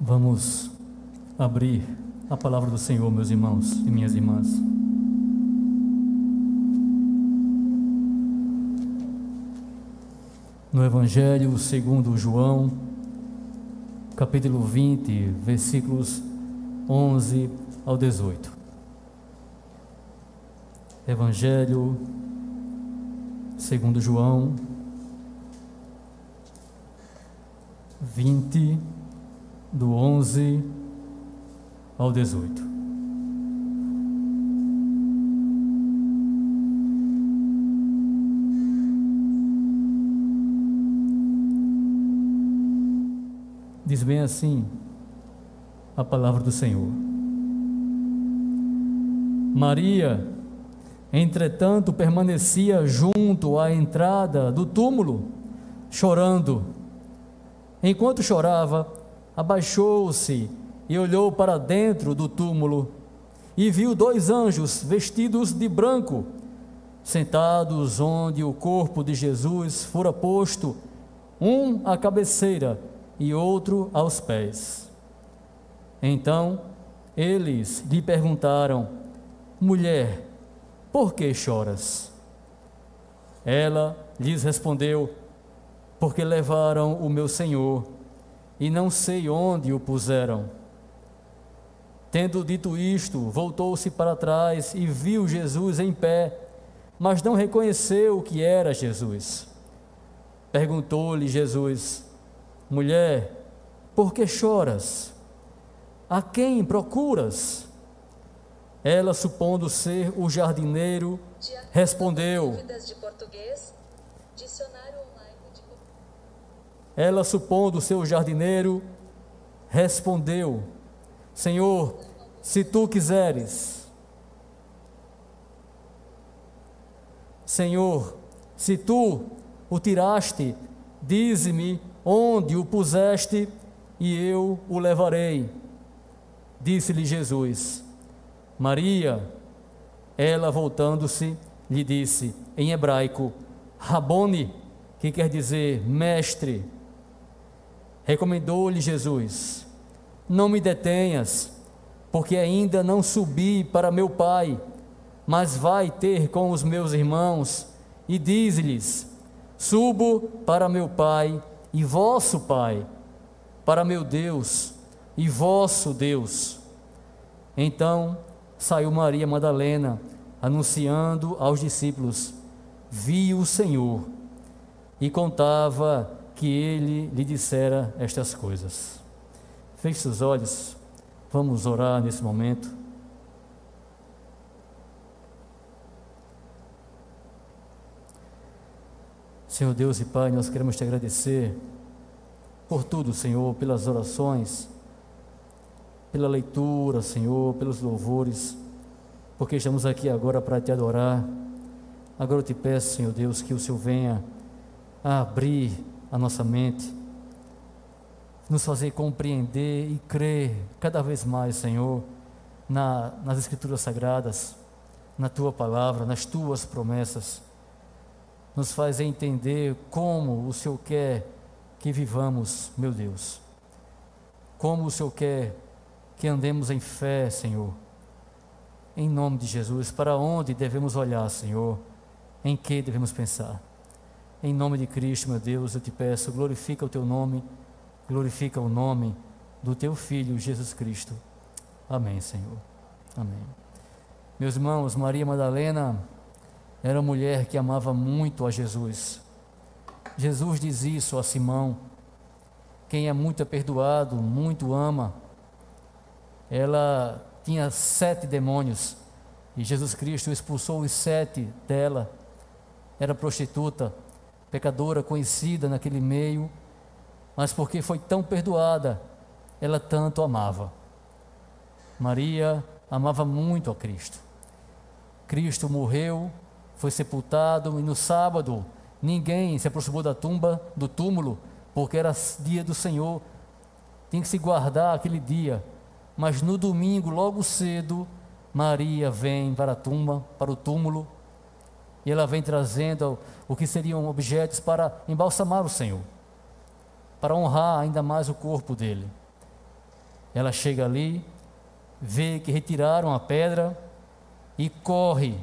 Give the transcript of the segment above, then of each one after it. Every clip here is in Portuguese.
Vamos abrir a palavra do Senhor, meus irmãos e minhas irmãs. No Evangelho segundo João, capítulo 20, versículos 11 ao 18. Evangelho segundo João 20, do 11 ao 18. Diz bem assim a palavra do Senhor. Maria, entretanto, permanecia junto à entrada do túmulo, chorando. Enquanto chorava, abaixou-se e olhou para dentro do túmulo e viu dois anjos vestidos de branco, sentados onde o corpo de Jesus fora posto, um à cabeceira e outro aos pés. Então eles lhe perguntaram: mulher, por que choras? Ela lhes respondeu: porque levaram o meu Senhor e não sei onde o puseram. Tendo dito isto, voltou-se para trás e viu Jesus em pé, mas não reconheceu que era Jesus. Perguntou-lhe Jesus: mulher, por que choras? A quem procuras? Ela, supondo ser o jardineiro, respondeu: Ela, supondo ser o jardineiro, respondeu: Senhor, se tu quiseres, Senhor, se tu o tiraste, dize-me onde o puseste e eu o levarei. Disse-lhe Jesus: Maria. Ela, voltando-se, lhe disse em hebraico: Rabone, que quer dizer mestre. Recomendou-lhe Jesus: não me detenhas, porque ainda não subi para meu Pai, mas vai ter com os meus irmãos e dize-lhes: subo para meu Pai e vosso Pai, para meu Deus e vosso Deus. Então saiu Maria Madalena, anunciando aos discípulos: vi o Senhor, e contava que ele lhe dissera estas coisas. Feche seus olhos, vamos orar nesse momento. Senhor Deus e Pai, nós queremos te agradecer por tudo, Senhor, pelas orações, pela leitura, Senhor, pelos louvores, porque estamos aqui agora para te adorar. Agora eu te peço, Senhor Deus, que o Senhor venha a abrir a nossa mente, nos fazer compreender e crer cada vez mais, Senhor, nas Escrituras Sagradas, na Tua Palavra, nas Tuas promessas. Nos faz entender como o Senhor quer que vivamos, meu Deus. Como o Senhor quer que andemos em fé, Senhor. Em nome de Jesus, para onde devemos olhar, Senhor? Em que devemos pensar? Em nome de Cristo, meu Deus, eu te peço, glorifica o Teu nome, glorifica o nome do Teu Filho, Jesus Cristo. Amém, Senhor. Amém. Meus irmãos, Maria Madalena era uma mulher que amava muito a Jesus. Jesus diz isso a Simão: quem é muito é perdoado, muito ama. Ela tinha 7 demônios e Jesus Cristo expulsou os 7 dela. Era prostituta, pecadora conhecida naquele meio, mas porque foi tão perdoada, ela tanto amava. Maria amava muito a Cristo. Cristo morreu, foi sepultado, e no sábado ninguém se aproximou da tumba, do túmulo, porque era dia do Senhor, tinha que se guardar aquele dia. Mas no domingo, logo cedo, Maria vem para a tumba, para o túmulo, e ela vem trazendo o que seriam objetos para embalsamar o Senhor, para honrar ainda mais o corpo dele. Ela chega ali, vê que retiraram a pedra e corre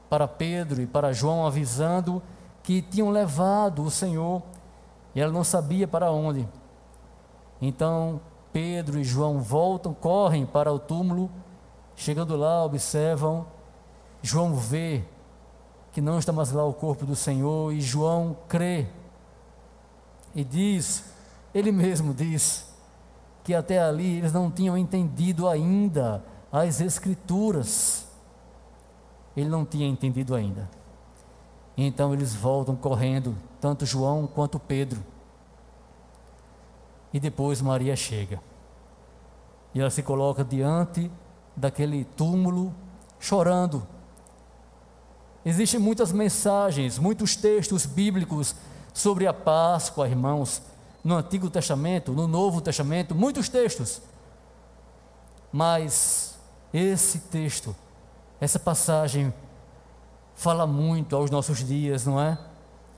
para Pedro e para João, avisando que tinham levado o Senhor e ela não sabia para onde. Então Pedro e João voltam, correm para o túmulo. Chegando lá, observam, João vê que não está mais lá o corpo do Senhor, e João crê e diz, ele mesmo diz, que até ali eles não tinham entendido ainda as Escrituras. Ele não tinha entendido ainda. Então eles voltam correndo, tanto João quanto Pedro. E depois Maria chega. E ela se coloca diante daquele túmulo, chorando. Existem muitas mensagens, muitos textos bíblicos sobre a Páscoa, irmãos, no Antigo Testamento, no Novo Testamento, muitos textos. Mas esse texto, essa passagem, fala muito aos nossos dias, não é?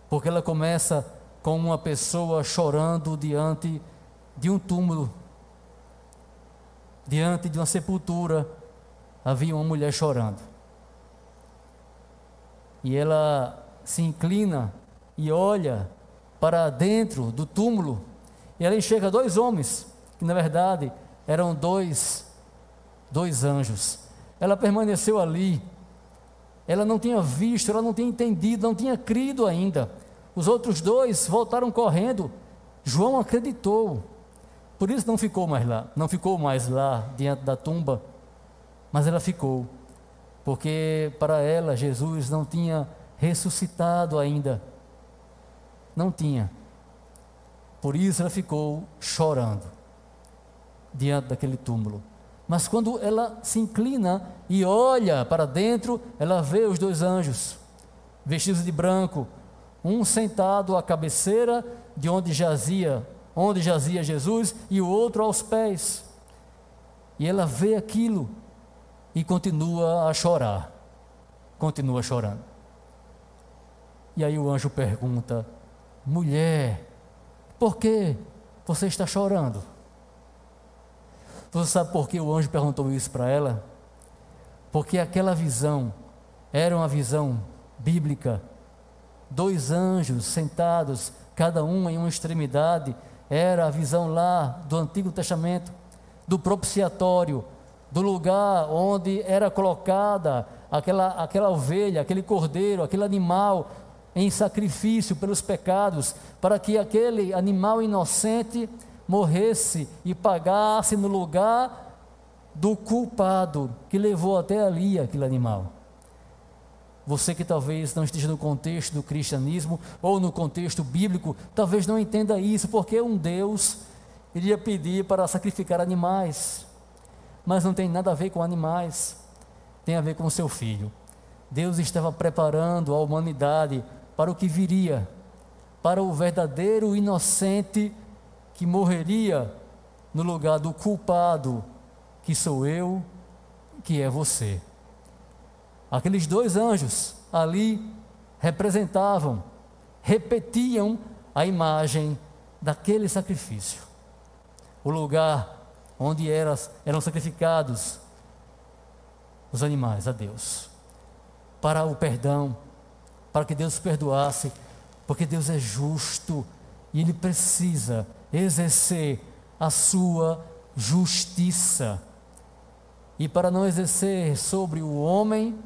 Porque ela começa com uma pessoa chorando diante de um túmulo. Diante de uma sepultura, havia uma mulher chorando. E ela se inclina e olha para dentro do túmulo, e ela enxerga dois homens, que na verdade eram dois anjos. Ela permaneceu ali, ela não tinha visto, ela não tinha entendido, não tinha crido ainda. Os outros dois voltaram correndo. João acreditou, por isso não ficou mais lá diante da tumba, mas ela ficou, porque para ela Jesus não tinha ressuscitado ainda, não tinha. Por isso ela ficou chorando diante daquele túmulo. Mas quando ela se inclina e olha para dentro, ela vê os dois anjos, vestidos de branco, um sentado à cabeceira de onde jazia Jesus, e o outro aos pés. E ela vê aquilo e continua a chorar, continua chorando. E aí o anjo pergunta: mulher, por que você está chorando? Você sabe por que o anjo perguntou isso para ela? Porque aquela visão era uma visão bíblica. Dois anjos sentados, cada um em uma extremidade, era a visão lá do Antigo Testamento, do propiciatório, do lugar onde era colocada aquela ovelha, aquele cordeiro, aquele animal em sacrifício pelos pecados, para que aquele animal inocente morresse e pagasse no lugar do culpado que levou até ali aquele animal. Você que talvez não esteja no contexto do cristianismo ou no contexto bíblico, talvez não entenda isso, porque um Deus iria pedir para sacrificar animais, mas não tem nada a ver com animais, tem a ver com o seu filho. Deus estava preparando a humanidade para o que viria, para o verdadeiro inocente que morreria no lugar do culpado, que sou eu, que é você. Aqueles dois anjos ali representavam, repetiam a imagem daquele sacrifício, o lugar onde eram sacrificados os animais a Deus, para o perdão, para que Deus perdoasse, porque Deus é justo e Ele precisa exercer a sua justiça. E para não exercer sobre o homem,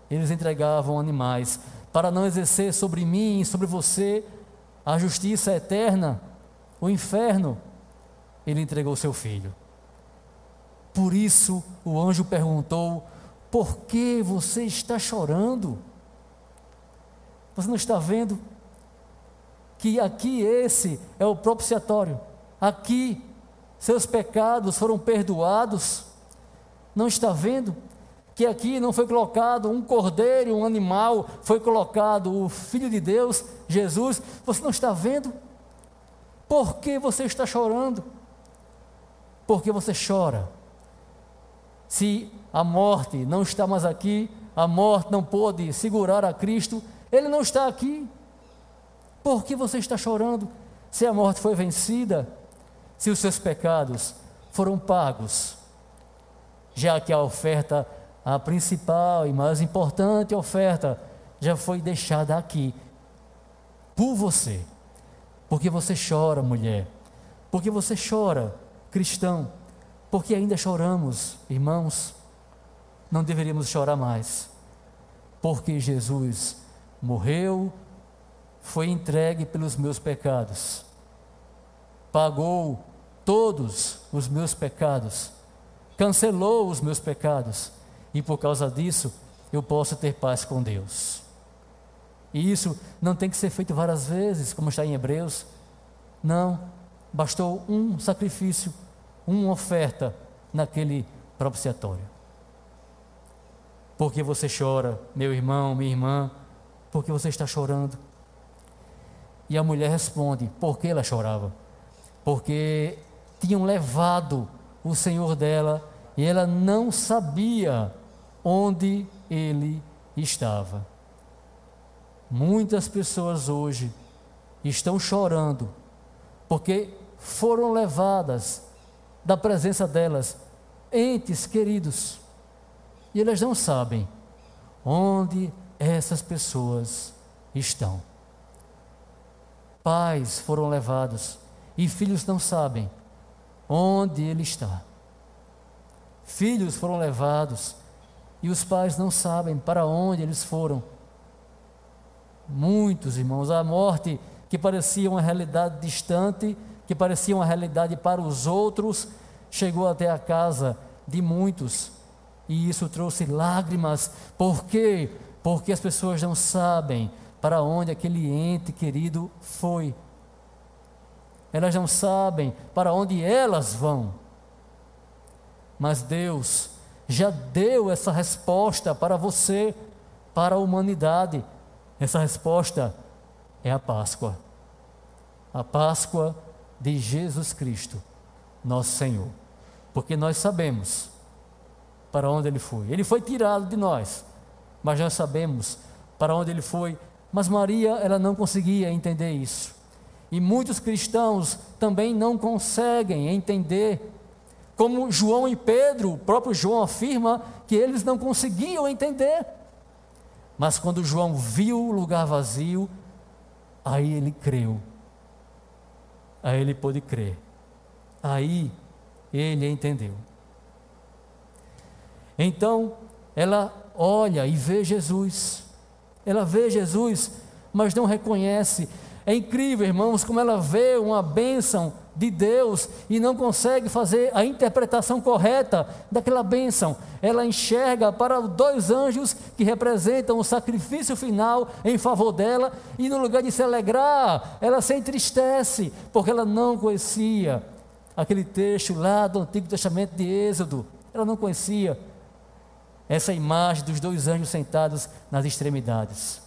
eles entregavam animais. Para não exercer sobre mim e sobre você a justiça eterna, o inferno, Ele entregou seu filho. Por isso o anjo perguntou: por que você está chorando? Você não está vendo que aqui esse é o propiciatório? Aqui seus pecados foram perdoados. Não está vendo que aqui não foi colocado um cordeiro, um animal, foi colocado o Filho de Deus, Jesus? Você não está vendo? Por que você está chorando? Por que você chora? Se a morte não está mais aqui, a morte não pôde segurar a Cristo, Ele não está aqui. Por que você está chorando? Se a morte foi vencida, se os seus pecados foram pagos, já que a oferta, a principal e mais importante oferta, já foi deixada aqui por você. Porque você chora, mulher, porque você chora, cristão, porque ainda choramos, irmãos. Não deveríamos chorar mais, porque Jesus morreu, foi entregue pelos meus pecados, pagou todos os meus pecados, cancelou os meus pecados, e por causa disso eu posso ter paz com Deus. E isso não tem que ser feito várias vezes, como está em Hebreus. Não, bastou um sacrifício, uma oferta naquele propiciatório. Por que você chora, meu irmão, minha irmã? Por que você está chorando? E a mulher responde, por que ela chorava? Porque tinham levado o Senhor dela e ela não sabia onde ele estava. Muitas pessoas hoje estão chorando porque foram levadas da presença delas entes queridos e elas não sabem onde essas pessoas estão. Pais foram levados e filhos não sabem onde ele está. Filhos foram levados e os pais não sabem para onde eles foram. Muitos, irmãos, a morte que parecia uma realidade distante, que parecia uma realidade para os outros, chegou até a casa de muitos, e isso trouxe lágrimas. Por quê? Porque as pessoas não sabem para onde aquele ente querido foi. Elas não sabem para onde elas vão. Mas Deus já deu essa resposta para você, para a humanidade. Essa resposta é a Páscoa. A Páscoa de Jesus Cristo, nosso Senhor. Porque nós sabemos para onde Ele foi. Ele foi tirado de nós, mas nós sabemos para onde Ele foi. Mas Maria, ela não conseguia entender isso. E muitos cristãos também não conseguem entender. Como João e Pedro, o próprio João afirma que eles não conseguiam entender. Mas quando João viu o lugar vazio, aí ele creu. Aí ele pôde crer. Aí ele entendeu. Então, ela olha e vê Jesus. Ela vê Jesus, mas não reconhece. É incrível, irmãos, como ela vê uma bênção de Deus e não consegue fazer a interpretação correta daquela bênção. Ela enxerga para dois anjos que representam o sacrifício final em favor dela, e no lugar de se alegrar, ela se entristece, porque ela não conhecia aquele texto lá do Antigo Testamento de Êxodo. Ela não conhecia essa imagem dos dois anjos sentados nas extremidades.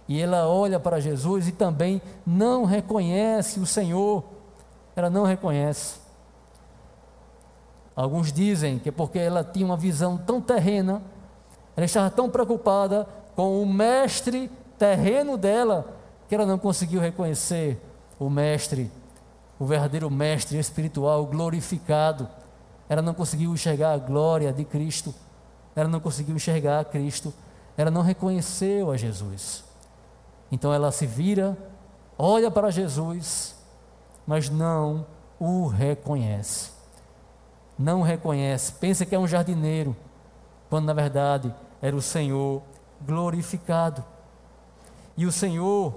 E ela olha para Jesus e também não reconhece o Senhor. Ela não reconhece. Alguns dizem que é porque ela tinha uma visão tão terrena, ela estava tão preocupada com o mestre terreno dela, que ela não conseguiu reconhecer o mestre, o verdadeiro mestre espiritual glorificado. Ela não conseguiu enxergar a glória de Cristo. Ela não conseguiu enxergar a Cristo. Ela não reconheceu a Jesus. Então ela se vira, olha para Jesus, mas não o reconhece. Não reconhece, pensa que é um jardineiro, quando na verdade era o Senhor glorificado. E o Senhor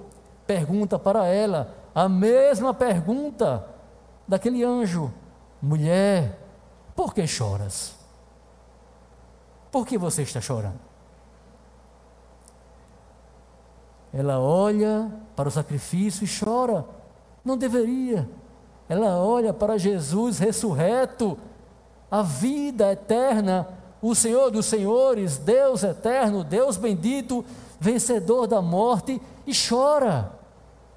pergunta para ela a mesma pergunta daquele anjo: mulher, por que choras? Por que você está chorando? Ela olha para o sacrifício e chora. Não deveria. Ela olha para Jesus ressurreto, a vida eterna, o Senhor dos senhores, Deus eterno, Deus bendito, vencedor da morte, e chora.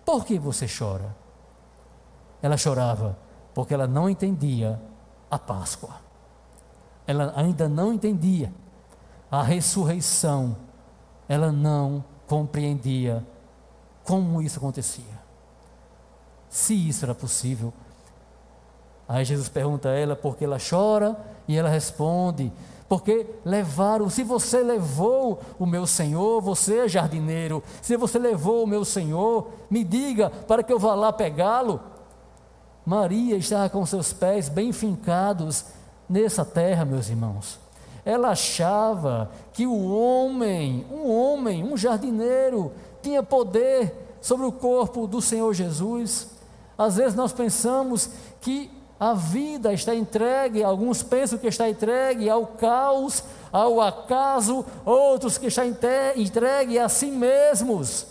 Por que você chora? Ela chorava porque ela não entendia a Páscoa. Ela ainda não entendia a ressurreição. Ela não compreendia como isso acontecia. Se isso era possível, Aí Jesus pergunta a ela por que ela chora, e ela responde: porque levaram, se você levou o meu Senhor, você é jardineiro, se você levou o meu Senhor, me diga para que eu vá lá pegá-lo. Maria estava com seus pés bem fincados nessa terra, meus irmãos. Ela achava que um jardineiro, tinha poder sobre o corpo do Senhor Jesus. Às vezes nós pensamos que a vida está entregue, alguns pensam que está entregue ao caos, ao acaso, outros que está entregue a si mesmos,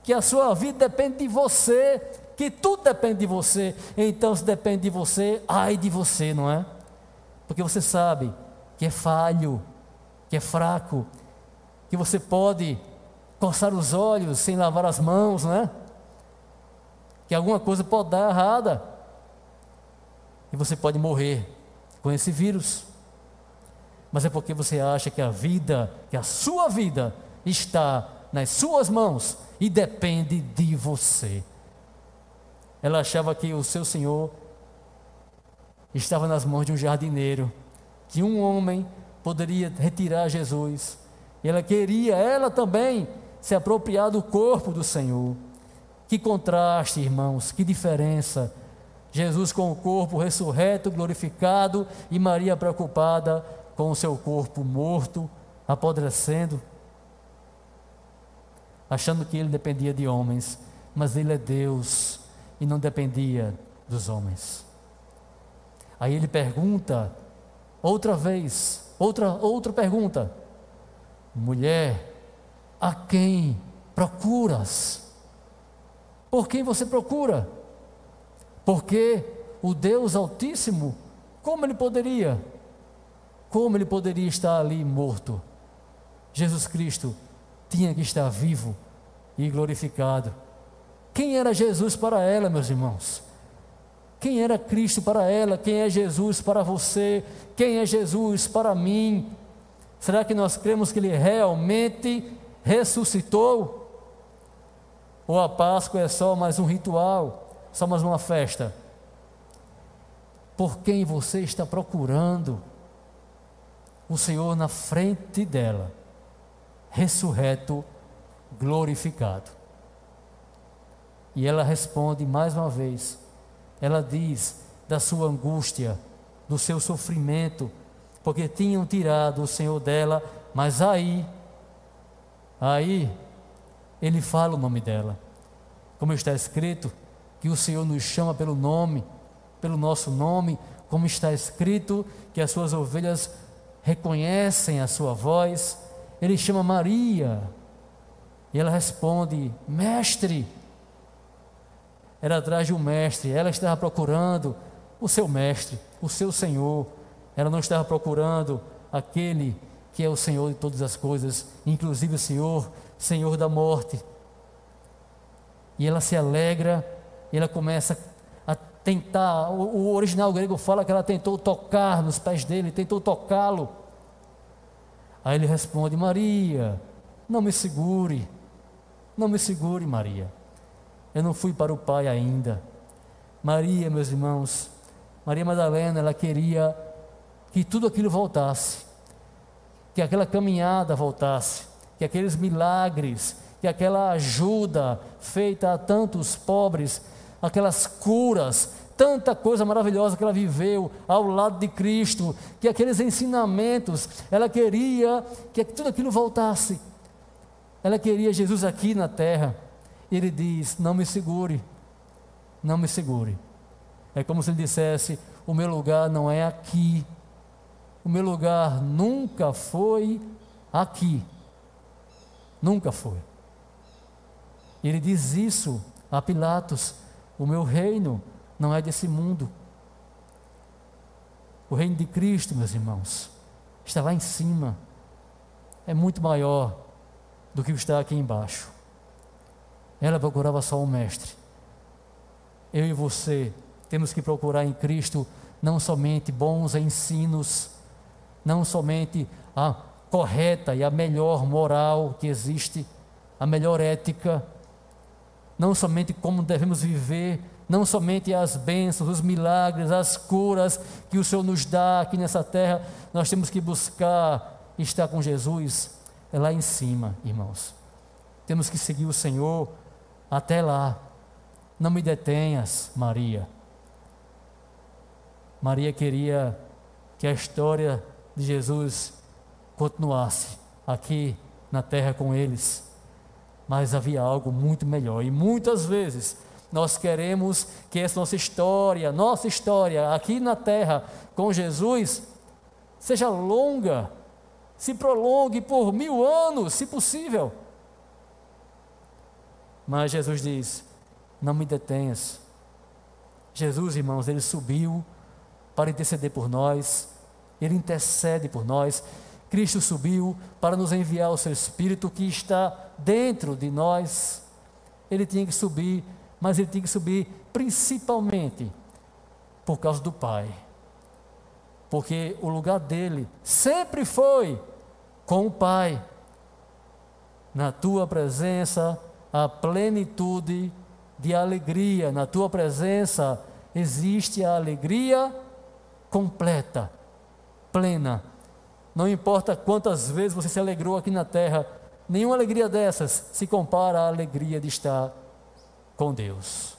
que a sua vida depende de você, que tudo depende de você. Então, se depende de você, ai de você, não é? Porque você sabe que é falho, que é fraco, que você pode coçar os olhos sem lavar as mãos, não é? Que alguma coisa pode dar errada e você pode morrer com esse vírus. Mas é porque você acha que que a sua vida está nas suas mãos e depende de você. Ela achava que o seu Senhor estava nas mãos de um jardineiro, que um homem poderia retirar Jesus. E ela também se apropriar do corpo do Senhor. Que contraste, irmãos, que diferença. Jesus com o corpo ressurreto, glorificado, e Maria preocupada com o seu corpo morto, apodrecendo, achando que ele dependia de homens, mas ele é Deus e não dependia dos homens. Aí ele pergunta outra vez, outra pergunta: mulher, a quem procuras? Por quem você procura? Porque o Deus Altíssimo, como ele poderia estar ali morto? Jesus Cristo tinha que estar vivo e glorificado. Quem era Jesus para ela, meus irmãos? Quem era Cristo para ela? Quem é Jesus para você? Quem é Jesus para mim? Será que nós cremos que ele realmente ressuscitou? Ou a Páscoa é só mais um ritual, só mais uma festa? Por quem você está procurando? O Senhor na frente dela, ressurreto, glorificado. E ela responde mais uma vez. Ela diz da sua angústia, do seu sofrimento, porque tinham tirado o Senhor dela, mas aí ele fala o nome dela, como está escrito, que o Senhor nos chama pelo nome, pelo nosso nome, como está escrito, que as suas ovelhas reconhecem a sua voz. Ele chama Maria, e ela responde: mestre. Era atrás de um mestre, ela estava procurando o seu mestre, o seu Senhor. Ela não estava procurando aquele que é o Senhor de todas as coisas, inclusive o Senhor da morte. E ela se alegra, e ela começa a tentar, o original grego fala que ela tentou tocar nos pés dele, tentou tocá-lo. Aí ele responde: Maria, não me segure, Maria, eu não fui para o Pai ainda. Maria, meus irmãos, Maria Madalena, ela queria que tudo aquilo voltasse, que aquela caminhada voltasse, que aqueles milagres, que aquela ajuda feita a tantos pobres, aquelas curas, tanta coisa maravilhosa que ela viveu ao lado de Cristo, que aqueles ensinamentos, ela queria que tudo aquilo voltasse. Ela queria Jesus aqui na terra. Ele diz: não me segure, não me segure. É como se ele dissesse: o meu lugar não é aqui, o meu lugar nunca foi aqui, nunca foi. Ele diz isso a Pilatos: o meu reino não é desse mundo. O reino de Cristo, meus irmãos, está lá em cima, é muito maior do que está aqui embaixo. Ela procurava só um mestre. Eu e você temos que procurar em Cristo não somente bons ensinos, não somente a correta e a melhor moral que existe, a melhor ética, não somente como devemos viver não somente as bênçãos, os milagres, as curas que o Senhor nos dá aqui nessa terra, nós temos que buscar estar com Jesus lá em cima, irmãos. Temos que seguir o Senhor até lá. Não me detenhas, Maria. Maria queria que a história de Jesus continuasse aqui na terra com eles, mas havia algo muito melhor, e muitas vezes nós queremos que essa nossa história aqui na terra com Jesus seja longa, se prolongue por 1000 anos, se possível. Mas Jesus diz: não me detenhas. Jesus, irmãos, ele subiu para interceder por nós, ele intercede por nós. Cristo subiu para nos enviar o seu Espírito que está dentro de nós. Ele tinha que subir, mas ele tinha que subir principalmente por causa do Pai, porque o lugar dele sempre foi com o Pai. Na tua presença a plenitude de alegria, na tua presença existe a alegria completa, plena. Não importa quantas vezes você se alegrou aqui na terra, nenhuma alegria dessas se compara à alegria de estar com Deus.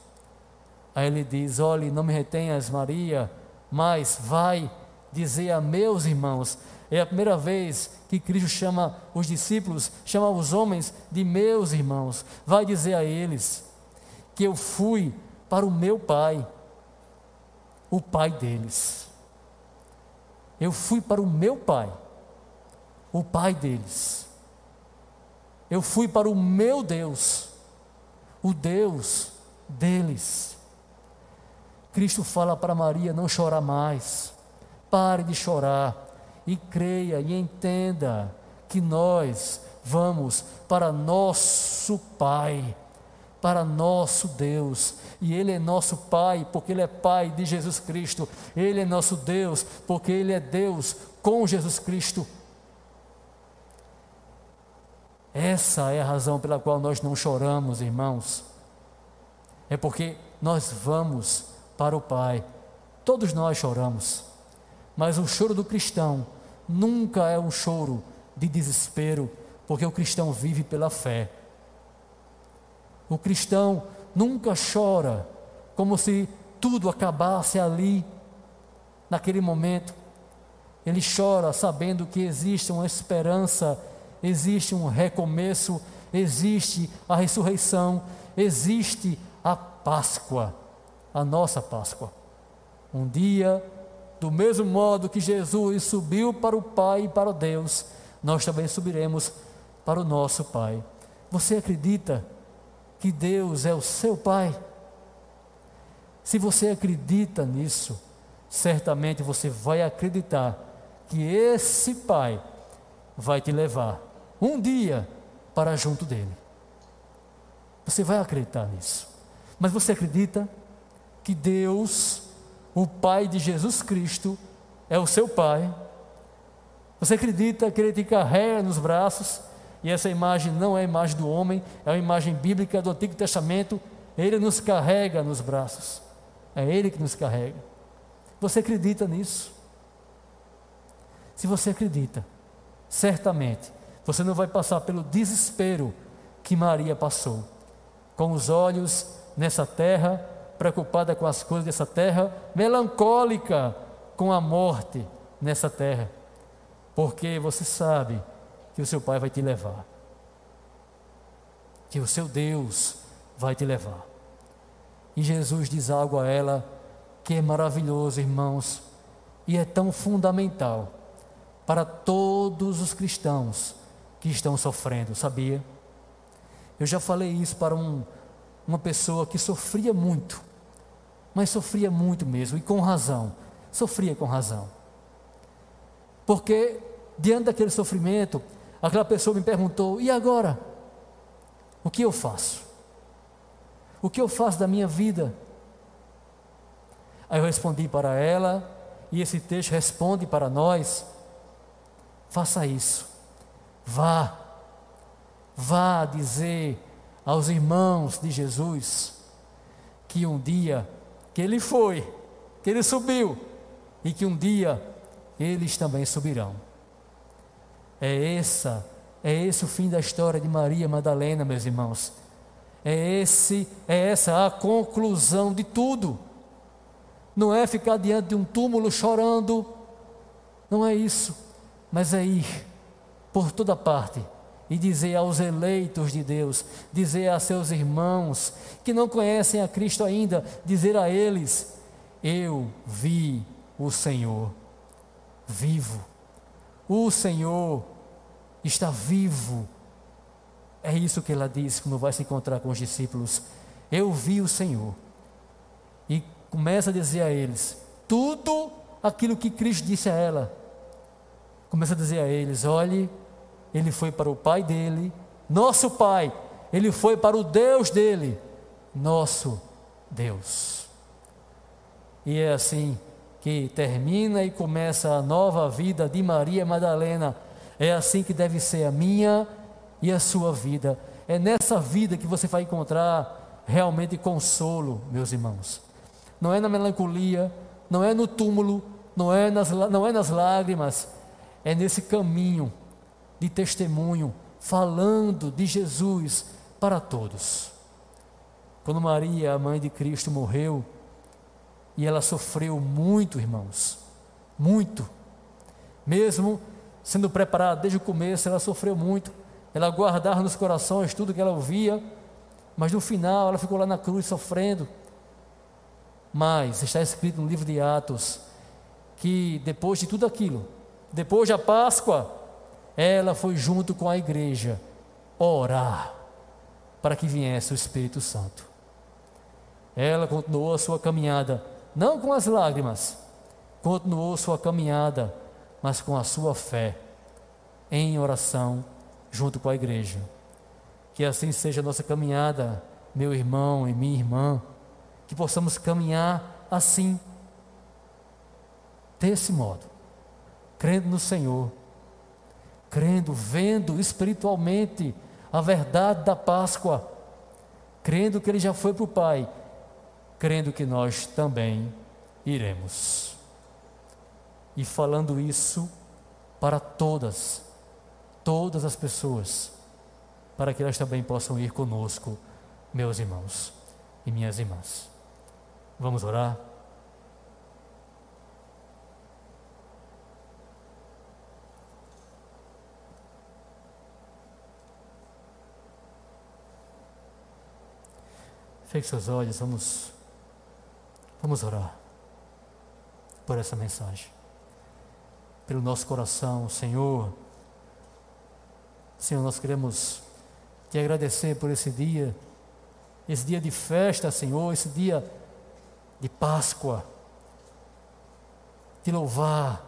Aí ele diz: olhe, não me retenhas, Maria, mas vai dizer a meus irmãos. É a primeira vez que Cristo chama os discípulos, chama os homens de meus irmãos. Vai dizer a eles que eu fui para o meu Pai, o Pai deles. Eu fui para o meu Pai, o Pai deles. Eu fui para o meu Deus, o Deus deles. Cristo fala para Maria não chorar mais. Pare de chorar e creia e entenda que nós vamos para nosso Pai, para nosso Deus, e Ele é nosso Pai porque Ele é Pai de Jesus Cristo. Ele é nosso Deus porque Ele é Deus com Jesus Cristo. Essa é a razão pela qual nós não choramos, irmãos. É porque nós vamos para o Pai. Todos nós choramos, mas o choro do cristão nunca é um choro de desespero, porque o cristão vive pela fé. O cristão nunca chora como se tudo acabasse ali, naquele momento. Ele chora sabendo que existe uma esperança, existe um recomeço, existe a ressurreição, existe a Páscoa, a nossa Páscoa. Um dia, do mesmo modo que Jesus subiu para o Pai e para o Deus, nós também subiremos para o nosso Pai. Você acredita que Deus é o seu Pai? Se você acredita nisso, certamente você vai acreditar que esse Pai vai te levar um dia para junto dele. Você vai acreditar nisso. Mas você acredita que Deus, o Pai de Jesus Cristo, é o seu Pai? Você acredita que Ele te carrega nos braços? E essa imagem não é a imagem do homem, é uma imagem bíblica do Antigo Testamento. Ele nos carrega nos braços. É Ele que nos carrega. Você acredita nisso? Se você acredita, certamente você não vai passar pelo desespero que Maria passou, com os olhos nessa terra, preocupada com as coisas dessa terra, melancólica com a morte nessa terra, porque você sabe que o seu Pai vai te levar, que o seu Deus vai te levar. E Jesus diz algo a ela que é maravilhoso, irmãos, e é tão fundamental para todos os cristãos que estão sofrendo, sabia? Eu já falei isso para uma pessoa que sofria muito, mas sofria muito mesmo, e com razão, sofria com razão, porque diante daquele sofrimento, aquela pessoa me perguntou: e agora? O que eu faço? O que eu faço da minha vida? Aí eu respondi para ela, e esse texto responde para nós: faça isso, vá dizer aos irmãos de Jesus que um dia, que ele foi, que ele subiu, e que um dia eles também subirão. É esse o fim da história de Maria Madalena, meus irmãos. É essa a conclusão de tudo. Não é ficar diante de um túmulo chorando, não é isso, mas é ir por toda parte e dizer aos eleitos de Deus, dizer a seus irmãos que não conhecem a Cristo ainda, dizer a eles: eu vi o Senhor vivo, o Senhor está vivo. É isso que ela diz quando vai se encontrar com os discípulos: eu vi o Senhor. E começa a dizer a eles tudo aquilo que Cristo disse a ela. Começa a dizer a eles: olhe, ele foi para o Pai dele, nosso Pai, ele foi para o Deus dele, nosso Deus. E é assim que termina e começa a nova vida de Maria Madalena. É assim que deve ser a minha e a sua vida. É nessa vida que você vai encontrar realmente consolo, meus irmãos. Não é na melancolia, não é no túmulo, não é nas lágrimas, é nesse caminho de testemunho, falando de Jesus para todos. Quando Maria, a mãe de Cristo, morreu, e ela sofreu muito, irmãos, muito, mesmo sendo preparada desde o começo, ela sofreu muito, ela guardava nos corações tudo que ela ouvia, mas no final ela ficou lá na cruz sofrendo. Mas está escrito no livro de Atos que depois de tudo aquilo, depois da Páscoa, ela foi junto com a igreja orar para que viesse o Espírito Santo. Ela continuou a sua caminhada, não com as lágrimas, continuou sua caminhada, mas com a sua fé, em oração, junto com a igreja. Que assim seja a nossa caminhada, meu irmão e minha irmã, que possamos caminhar assim, desse modo, crendo no Senhor, crendo, vendo espiritualmente a verdade da Páscoa, crendo que Ele já foi para o Pai, crendo que nós também iremos. E falando isso para todas as pessoas, para que elas também possam ir conosco, meus irmãos e minhas irmãs. Vamos orar? Feche seus olhos, vamos orar por essa mensagem, pelo nosso coração. Senhor, nós queremos te agradecer por esse dia de festa, Senhor, esse dia de Páscoa, te louvar,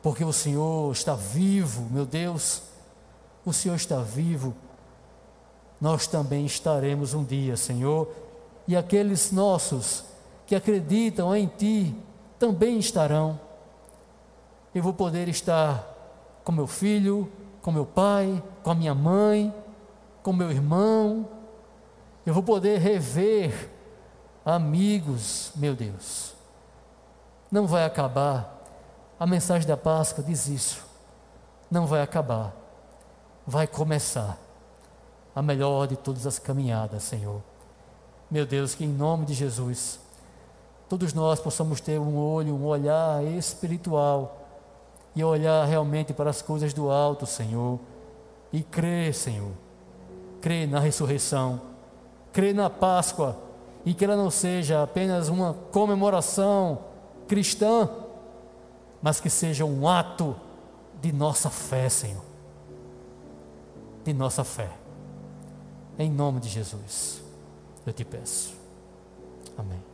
porque o Senhor está vivo, meu Deus, o Senhor está vivo. Nós também estaremos um dia, Senhor, e aqueles nossos que acreditam em Ti também estarão. Eu vou poder estar com meu filho, com meu pai, com a minha mãe, com meu irmão. Eu vou poder rever amigos, meu Deus. Não vai acabar. A mensagem da Páscoa diz isso. Não vai acabar. Vai começar a melhor de todas as caminhadas, Senhor. Meu Deus, que em nome de Jesus, todos nós possamos ter um olhar espiritual e olhar realmente para as coisas do alto, Senhor, e crer, Senhor, crer na ressurreição, crer na Páscoa, e que ela não seja apenas uma comemoração cristã, mas que seja um ato de nossa fé, Senhor, de nossa fé, em nome de Jesus, eu te peço, amém.